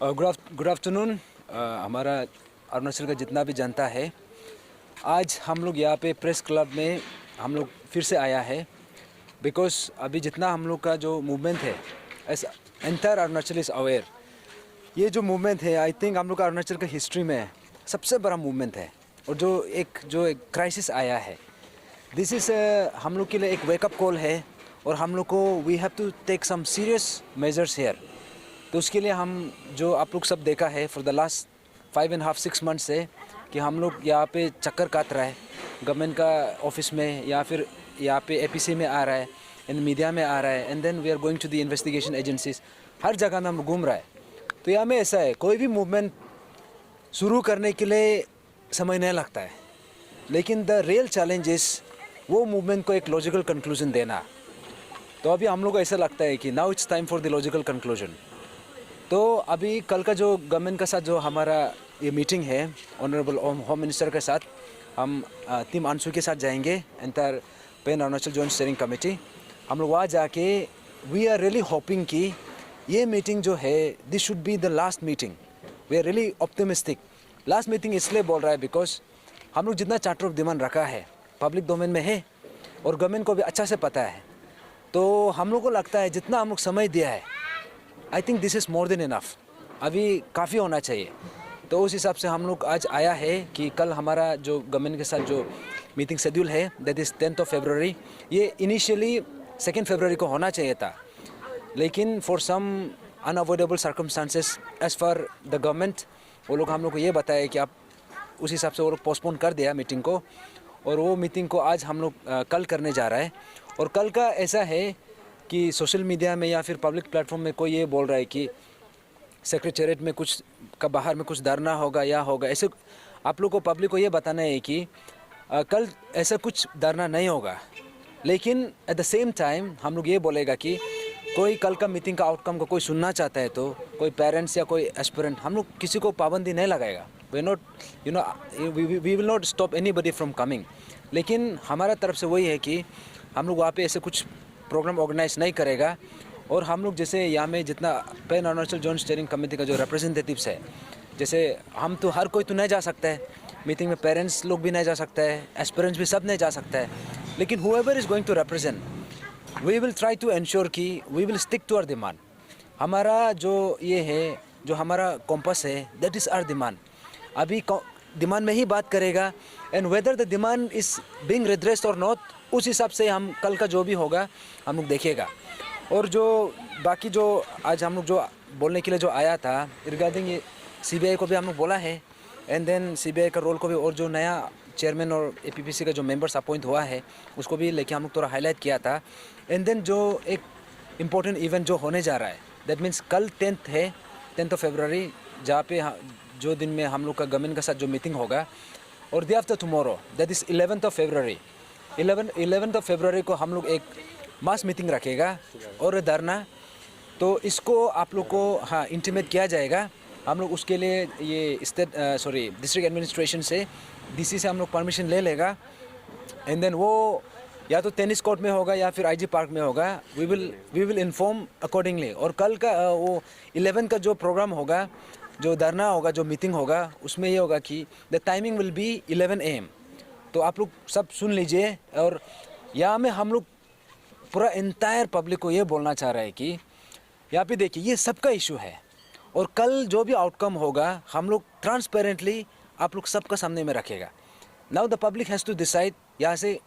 Good afternoon. हमारा अरुणाचल का जितना भी जनता है, आज हम लोग यहाँ पे प्रेस क्लब में हम लोग फिर से आया है बिकॉज अभी जितना हम लोग का जो मूवमेंट है, S entire Arunachal is aware. ये जो मूवमेंट है, आई थिंक हम लोग का अरुणाचल का हिस्ट्री में सबसे बड़ा मूवमेंट है। और जो एक क्राइसिस आया है, दिस इज़ हम लोग के लिए एक वेकअप कॉल है। और हम लोग को we have to take some serious measures here. तो उसके लिए हम जो आप लोग सब देखा है फॉर द लास्ट 5.5-6 मंथ से कि हम लोग यहाँ पे चक्कर काट रहा है गवर्नमेंट का ऑफिस में, या फिर यहाँ पे एपीसी में आ रहा है, इन मीडिया में आ रहा है, and then we are going to the investigation agencies. हर जगह में हम घूम रहा है। तो यहाँ में ऐसा है, कोई भी मूवमेंट शुरू करने के लिए समय नहीं लगता है, लेकिन द रियल चैलेंज इज़ वो मूवमेंट को एक लॉजिकल कंक्लूजन देना। तो अभी हम लोग को ऐसा लगता है कि now it's time for the logical conclusion. तो अभी कल का जो गवर्नमेंट के साथ जो हमारा ये मीटिंग है ऑनरेबल होम मिनिस्टर के साथ, हम टीम अंशु के साथ जाएंगे, entire pan Arunachal joint steering committee. हम लोग वहाँ जाके वी आर रियली होपिंग कि ये मीटिंग जो है this should be the last meeting. We are really optimistic. Last meeting इसलिए बोल रहा है बिकॉज हम लोग जितना चार्टर ऑफ डिमांड रखा है पब्लिक डोमेन में है और गवर्नमेंट को भी अच्छा से पता है। तो हम लोग को लगता है जितना हम लोग समय दिया है, I think this is more than enough. अभी काफ़ी होना चाहिए। तो उस हिसाब से हम लोग आज आया है कि कल हमारा जो गवर्नमेंट के साथ जो मीटिंग शेड्यूल है that is 10th of February। ये इनिशियली 2nd February को होना चाहिए था, लेकिन for some unavoidable circumstances as for the government, वो लोग हम लोग को ये बताया कि आप उस हिसाब से वो लोग पोस्टपोन कर दिया मीटिंग को। और वो मीटिंग को आज हम लोग कल करने जा रहा है। और कल का ऐसा है कि सोशल मीडिया में या फिर पब्लिक प्लेटफॉर्म में कोई ये बोल रहा है कि सेक्रेटेरिएट में कुछ का बाहर में कुछ धरना होगा या होगा, ऐसे आप लोग को पब्लिक को ये बताना है कि कल ऐसा कुछ धरना नहीं होगा। लेकिन एट द सेम टाइम हम लोग ये बोलेगा कि कोई कल का मीटिंग का आउटकम को कोई सुनना चाहता है तो कोई पेरेंट्स या कोई एस्पिरेंट, हम लोग किसी को पाबंदी नहीं लगाएगा। We not we will not stop anybody from coming. लेकिन हमारा तरफ से वही है कि हम लोग वहाँ पे ऐसे कुछ प्रोग्राम ऑर्गेनाइज नहीं करेगा। और हम लोग जैसे यहाँ में जितना pan Arunachal joint steering committee का जो रिप्रेजेंटेटिव्स है, जैसे हम तो हर कोई तो नहीं जा सकता है मीटिंग में, पेरेंट्स लोग भी नहीं जा सकता है, एस्पिरेंट्स भी सब नहीं जा सकता है, लेकिन however is going to represent we will try to ensure कि we will stick to our demand. हमारा जो ये है, जो हमारा कॉम्पस है, दैट इज़ आवर डिमांड। अभी डिमांड में ही बात करेगा, and whether the demand is being redressed और नॉट, उस हिसाब से हम कल का जो भी होगा हम लोग देखेगा। और जो बाकी जो आज हम लोग जो बोलने के लिए जो आया था रिगार्डिंग ये सीबीआई को भी हम लोग बोला है, एंड देन सीबीआई का रोल को भी, और जो नया चेयरमैन और एपीपीसी का जो मेंबर्स अपॉइंट हुआ है उसको भी लेके हम लोग थोड़ा हाईलाइट किया था। एंड देन जो एक इम्पोर्टेंट इवेंट जो होने जा रहा है दैट मीन्स कल 10th of February, जहाँ पे जो दिन में हम लोग का गवर्नमेंट के साथ जो मीटिंग होगा, और day after tomorrow that is 11th of February। 11th of February को हम लोग एक मास मीटिंग रखेगा और धरना। तो इसको आप लोग को इंटीमेट किया जाएगा। हम लोग उसके लिए ये डिस्ट्रिक्ट एडमिनिस्ट्रेशन से, डीसी से हम लोग परमिशन ले लेगा। एंड देन वो या तो टेनिस कोर्ट में होगा या फिर आईजी पार्क में होगा। We will inform accordingly. और कल का वो 11 का जो प्रोग्राम होगा, जो धरना होगा, जो मीटिंग होगा, उसमें ये होगा कि the timing will be 11 AM। तो आप लोग सब सुन लीजिए। और यहाँ में हम लोग पूरा एंटायर पब्लिक को ये बोलना चाह रहा है कि यहाँ पे देखिए ये सबका इशू है, और कल जो भी आउटकम होगा हम लोग ट्रांसपेरेंटली आप लोग सबका सामने में रखेगा। Now the public has to decide यहाँ से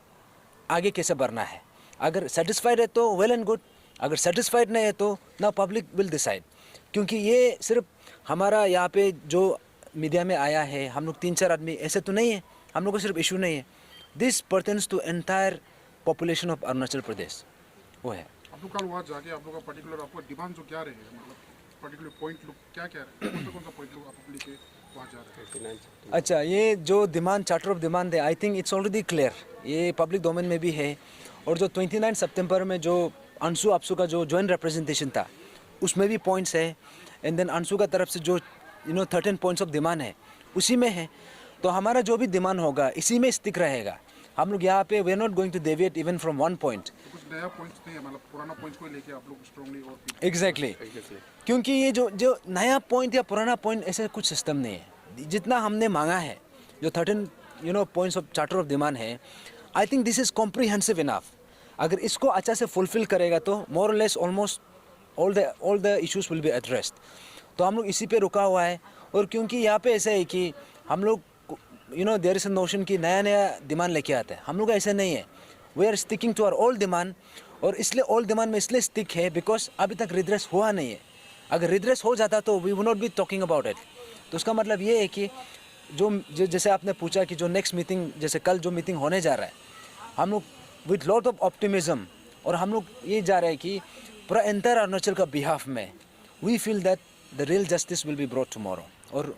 आगे कैसे बढ़ना है। अगर सेटिस्फाइड है तो वेल एंड गुड, अगर सेटिस्फाइड नहीं है तो नाउ पब्लिक विल डिसाइड। क्योंकि ये सिर्फ हमारा यहाँ पे जो मीडिया में आया है, हम लोग 3-4 आदमी ऐसे तो नहीं है, हम लोग को सिर्फ इशू नहीं है। This pertains to entire population of Arunachal Pradesh. वो है आप लोग कल वहाँ जाके आप लोग का पर्टिकुलर आपका डिमांड जो क्या रहेगा, मतलब पर्टिकुलर पॉइंट लोग क्या क्या है, कौन सा पॉइंट लोग आप लेके वहाँ जा रहे हैं? अच्छा, ये जो डिमांड चार्टर ऑफ डिमांड है, I think it's already clear, ये पब्लिक डोमेन में भी है। और जो 29 सितंबर में जो अंशु आपसू का जो जॉइंट रिप्रेजेंटेशन था उसमें भी पॉइंट्स है। एंड देन अंशु का तरफ से जो 13 पॉइंट्स ऑफ डिमांड है उसी में है। तो हमारा जो भी डिमांड होगा इसी में स्टिक रहेगा। हम लोग यहाँ पे we are not going to deviate even from 1 point. नया पॉइंट्स नहीं है, मतलब पुराना पॉइंट्स को ही लेके आप लोग स्ट्रांगली और एग्जैक्टली क्योंकि ये जो नया पॉइंट या पुराना पॉइंट ऐसे कुछ सिस्टम नहीं है। जितना हमने मांगा है, जो 13 points of charter of demand है, I think this is comprehensive enough. अगर इसको अच्छा से फुलफिल करेगा तो मोर और less almost all the issues will be addressed. तो हम लोग इसी पे रुका हुआ है। और क्योंकि यहाँ पे ऐसा है कि हम लोग देयर इज अ नोशन कि नया नया डिमांड लेके आते हैं, हम लोग का ऐसा नहीं है। We are sticking to our old demand. और इसलिए ओल्ड डिमांड में इसलिए स्टिक है बिकॉज अभी तक रिड्रेस हुआ नहीं है। अगर रिड्रेस हो जाता तो we would not be talking about it. तो उसका मतलब ये है कि जैसे आपने पूछा कि जो नेक्स्ट मीटिंग, जैसे कल जो मीटिंग होने जा रहा है, हम लोग विथ लॉट ऑफ ऑप्टिमिज्म, और हम लोग ये जा रहे हैं कि पूरा एंटायर अरुणाचल का बिहाफ में we feel that the real justice will be brought tomorrow. और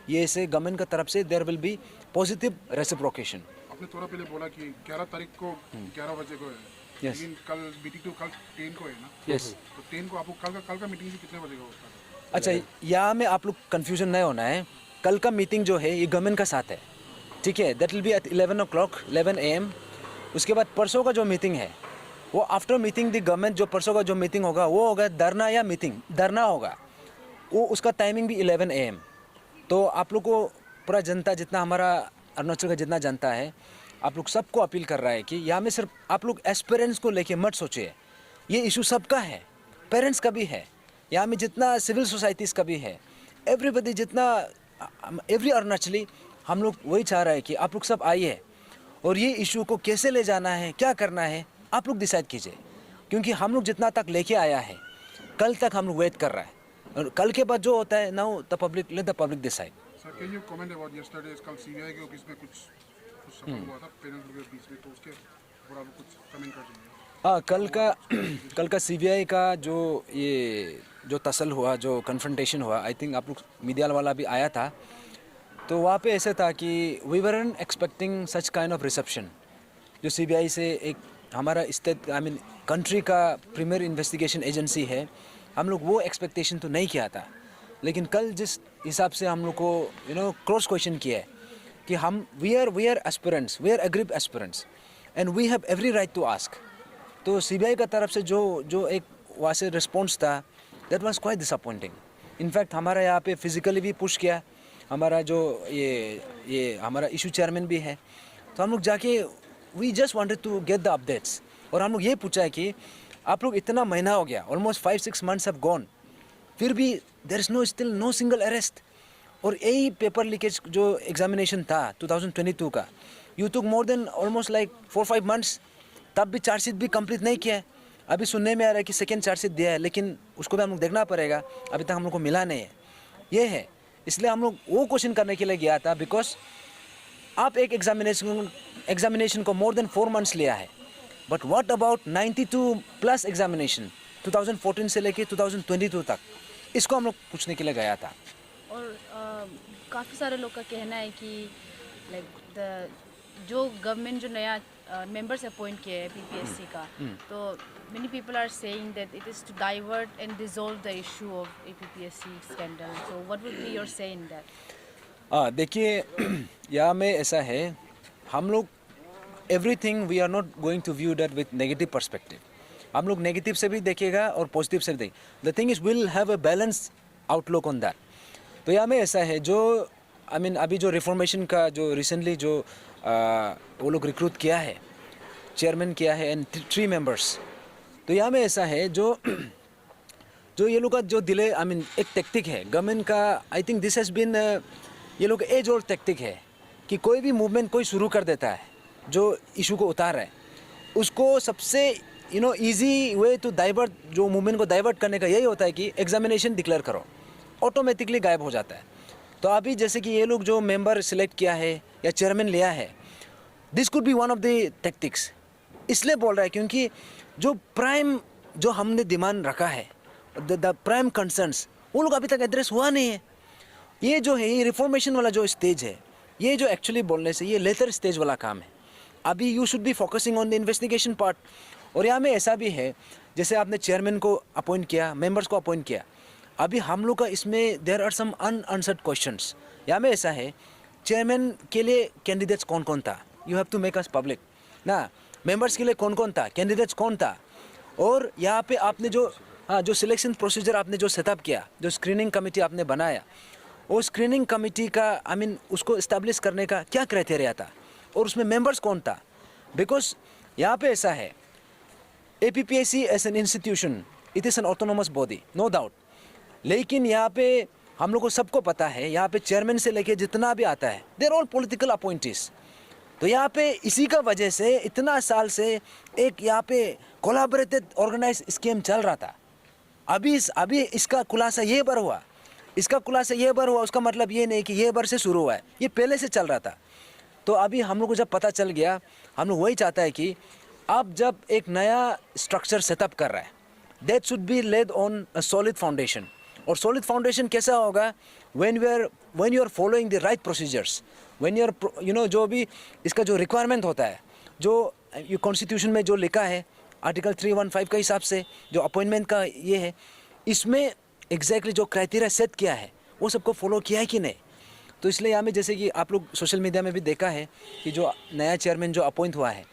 ये से गवर्नमेंट का तरफ से there will be positive reciprocation. आपने थोड़ा पहले बोला कि 11 तारीख को 11 बजे को है, Yes. लेकिन कल मीटिंग तो कल 10 को है ना? Yes. तो 10 को आपको कल का मीटिंग कितने बजे का होता है? अच्छा, यहाँ में आप लोग कन्फ्यूजन नहीं होना है। कल का मीटिंग जो है ये गवर्नमेंट का साथ है, ठीक है। That will be at 11 o'clock 11 AM। उसके बाद परसों का जो मीटिंग है वो आफ्टर मीटिंग द गवर्नमेंट, जो परसों का जो मीटिंग होगा वो होगा धरना या मीटिंग, धरना होगा वो, उसका टाइमिंग भी 11 AM। तो आप लोग को पूरा जनता, जितना हमारा अरुणाचल का जितना जनता है, आप लोग सबको अपील कर रहा है कि यहाँ में सिर्फ आप लोग एस्पिरेंट्स को लेके मत सोचिए। ये इशू सबका है, पेरेंट्स का भी है, यहाँ में जितना सिविल सोसाइटीज़ का भी है, एवरीबडी, जितना एवरी अरुणाचली, हम लोग वही चाह रहे हैं कि आप लोग सब आइए और ये इशू को कैसे ले जाना है, क्या करना है, आप लोग डिसाइड कीजिए। क्योंकि हम लोग जितना तक लेके आया है, कल तक हम लोग वेट कर रहा है, और कल के बाद जो होता है now the public, let the public decide. Sir, can you comment about yesterday? कल सीबीआई के ऑफिस में कुछ सफल हुआ था पेरेंट्स के बीच में, तो उसके ऊपर आप कुछ कमेंट कर दीजिए। हाँ, कल का सीबीआई का जो तसल हुआ, जो कन्फ्रंटेशन हुआ, आई थिंक आप लोग मीडिया वाला भी आया था। तो वहाँ पे ऐसे था कि we weren't expecting such kind of reception. जो सीबीआई से एक हमारा स्टेट, आई मीन कंट्री का प्रीमियर इन्वेस्टिगेशन एजेंसी है, हम लोग वो एक्सपेक्टेशन तो नहीं किया था। लेकिन कल जिस हिसाब से हम लोग को क्रॉस क्वेश्चन किया है कि हम we are aspirants, we are aggrieved aspirants and we have every right to ask. तो सीबीआई का तरफ से जो एक वहाँ से रिस्पॉन्स था, that was quite disappointing. In fact हमारा यहाँ पे फिजिकली भी पुश किया, हमारा जो ये हमारा इशू चेयरमैन भी है। तो हम लोग जाके we just wanted to get the updates, और हम लोग ये पूछा है कि आप लोग इतना महीना हो गया, ऑलमोस्ट 5-6 months हैव गॉन, फिर भी there is still no single arrest. और यही पेपर लीकेज जो एग्जामिनेशन था 2022 का, you took more than almost like 4-5 months, तब भी चार्जशीट भी कंप्लीट नहीं किया है। अभी सुनने में आ रहा है कि सेकेंड चार्जशीट दिया है, लेकिन उसको भी हम लोग देखना पड़ेगा, अभी तक हम लोग को मिला नहीं है। ये है, इसलिए हम लोग वो क्वेश्चन करने के लिए गया था। बिकॉज आप एक एग्जामिनेशन को मोर देन 4 months लिया है, बट व्हाट अबाउट 92+ एग्जामिनेशन 2014 से लेके 2022 तक, इसको हम लोग पूछने के लिए गया था। और काफ़ी सारे लोग का कहना है कि लाइक जो गवर्नमेंट जो नया मेंबर्स अपॉइंट किया है पीपीएससी का, तो many people are saying that it is to divert and dissolve the issue of APPSC scandal. So what would be your say in that? देखिए, यहाँ में ऐसा है, हम लोग everything we are not going to view that with negative perspective. हम लोग negative से भी देखेगा और पॉजिटिव से भी देखेगा। The thing is will have a balance outlook on that. तो यहाँ में ऐसा है, जो आई मीन अभी जो रिफॉर्मेशन का जो रिसेंटली जो वो लोग रिक्रूट किया है, चेयरमैन किया है एंड 3 members। तो यहाँ में ऐसा है, जो ये लोग का जो डिले, आई मीन एक टेक्टिक है गवर्नमेंट का। I think this has been, ये लोग एज ओल्ड टेक्टिक है कि कोई भी मूवमेंट कोई शुरू कर देता है जो इशू को उतार रहा है, उसको सबसे इजी वे टू डाइवर्ट, जो मूवमेंट को डाइवर्ट करने का यही होता है कि एग्जामिनेशन डिक्लेयर करो, ऑटोमेटिकली गायब हो जाता है। तो अभी जैसे कि ये लोग जो मेंबर सिलेक्ट किया है या चेयरमैन लिया है, this could be one of the tactics. इसलिए बोल रहा है क्योंकि जो प्राइम जो हमने डिमांड रखा है, द प्राइम कंसर्न्स, वो लोग अभी तक एड्रेस हुआ नहीं है। ये जो है, ये रिफॉर्मेशन वाला जो स्टेज है, ये जो एक्चुअली बोलने से ये लेटर स्टेज वाला काम है। अभी you should be focusing on the investigation part. और यहाँ में ऐसा भी है, जैसे आपने चेयरमैन को अपॉइंट किया, मेंबर्स को अपॉइंट किया, अभी हम लोग का इसमें there are some unanswered questions. यहाँ में ऐसा है, चेयरमैन के लिए कैंडिडेट्स कौन कौन था, you have to make us public ना। मेंबर्स के लिए कौन कौन था, कैंडिडेट्स कौन था, और यहाँ पे आपने जो सिलेक्शन प्रोसीजर आपने जो सेटअप किया, जो स्क्रीनिंग कमेटी आपने बनाया, वो स्क्रीनिंग कमेटी का उसको इस्टेब्लिश करने का क्या क्राइटेरिया था और उसमें मेंबर्स कौन था। बिकॉज यहाँ पे ऐसा है, APPSC as an institution it is an autonomous body, no doubt, लेकिन यहाँ पे हम लोग को सबको पता है, यहाँ पे चेयरमैन से लेके जितना भी आता है देर ऑल पॉलिटिकल अपॉइंटीज। तो यहाँ पे इसी का वजह से इतना साल से एक यहाँ पे कोलैबोरेटेड ऑर्गेनाइज स्कीम चल रहा था। अभी इसका खुलासा ये बार हुआ, उसका मतलब ये नहीं कि ये बार से शुरू हुआ है, ये पहले से चल रहा था। तो अभी हम लोग को जब पता चल गया, हम लोग वही चाहता है कि अब जब एक नया स्ट्रक्चर सेटअप कर रहा है, that should be laid on a solid foundation. और सॉलिड फाउंडेशन कैसा होगा, when you are following the right procedures, when you are जो भी इसका जो रिक्वायरमेंट होता है, जो कॉन्स्टिट्यूशन में जो लिखा है आर्टिकल 315 के हिसाब से जो अपॉइंटमेंट का ये है, इसमें एग्जैक्टली जो क्राइटेरिया सेट किया है वो सबको फॉलो किया है कि नहीं। तो इसलिए यहाँ में जैसे कि आप लोग सोशल मीडिया में भी देखा है कि जो नया चेयरमैन जो अपॉइंट हुआ है,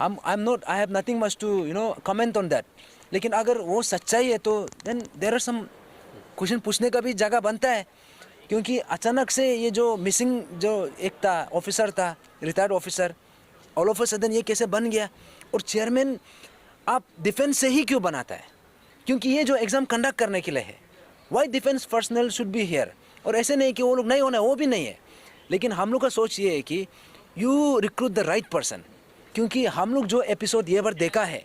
I have nothing much to comment on that. लेकिन अगर वो सच्चाई है तो then there are some question पूछने का भी जगह बनता है, क्योंकि अचानक से ये जो मिसिंग जो एक था ऑफिसर था, retired officer, all of a sudden ये कैसे बन गया। और चेयरमैन आप डिफेंस से ही क्यों बनाता है, क्योंकि ये जो एग्ज़ाम कंडक्ट करने के लिए है, why defence personnel should be here. और ऐसे नहीं कि वो लोग नहीं होना, वो भी नहीं है, लेकिन हम लोग का सोच ये है कि you recruit the right person, क्योंकि हम लोग जो एपिसोड ये बार देखा है,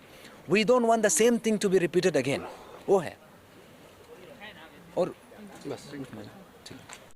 we don't want the same thing to be repeated again, वो है। और बस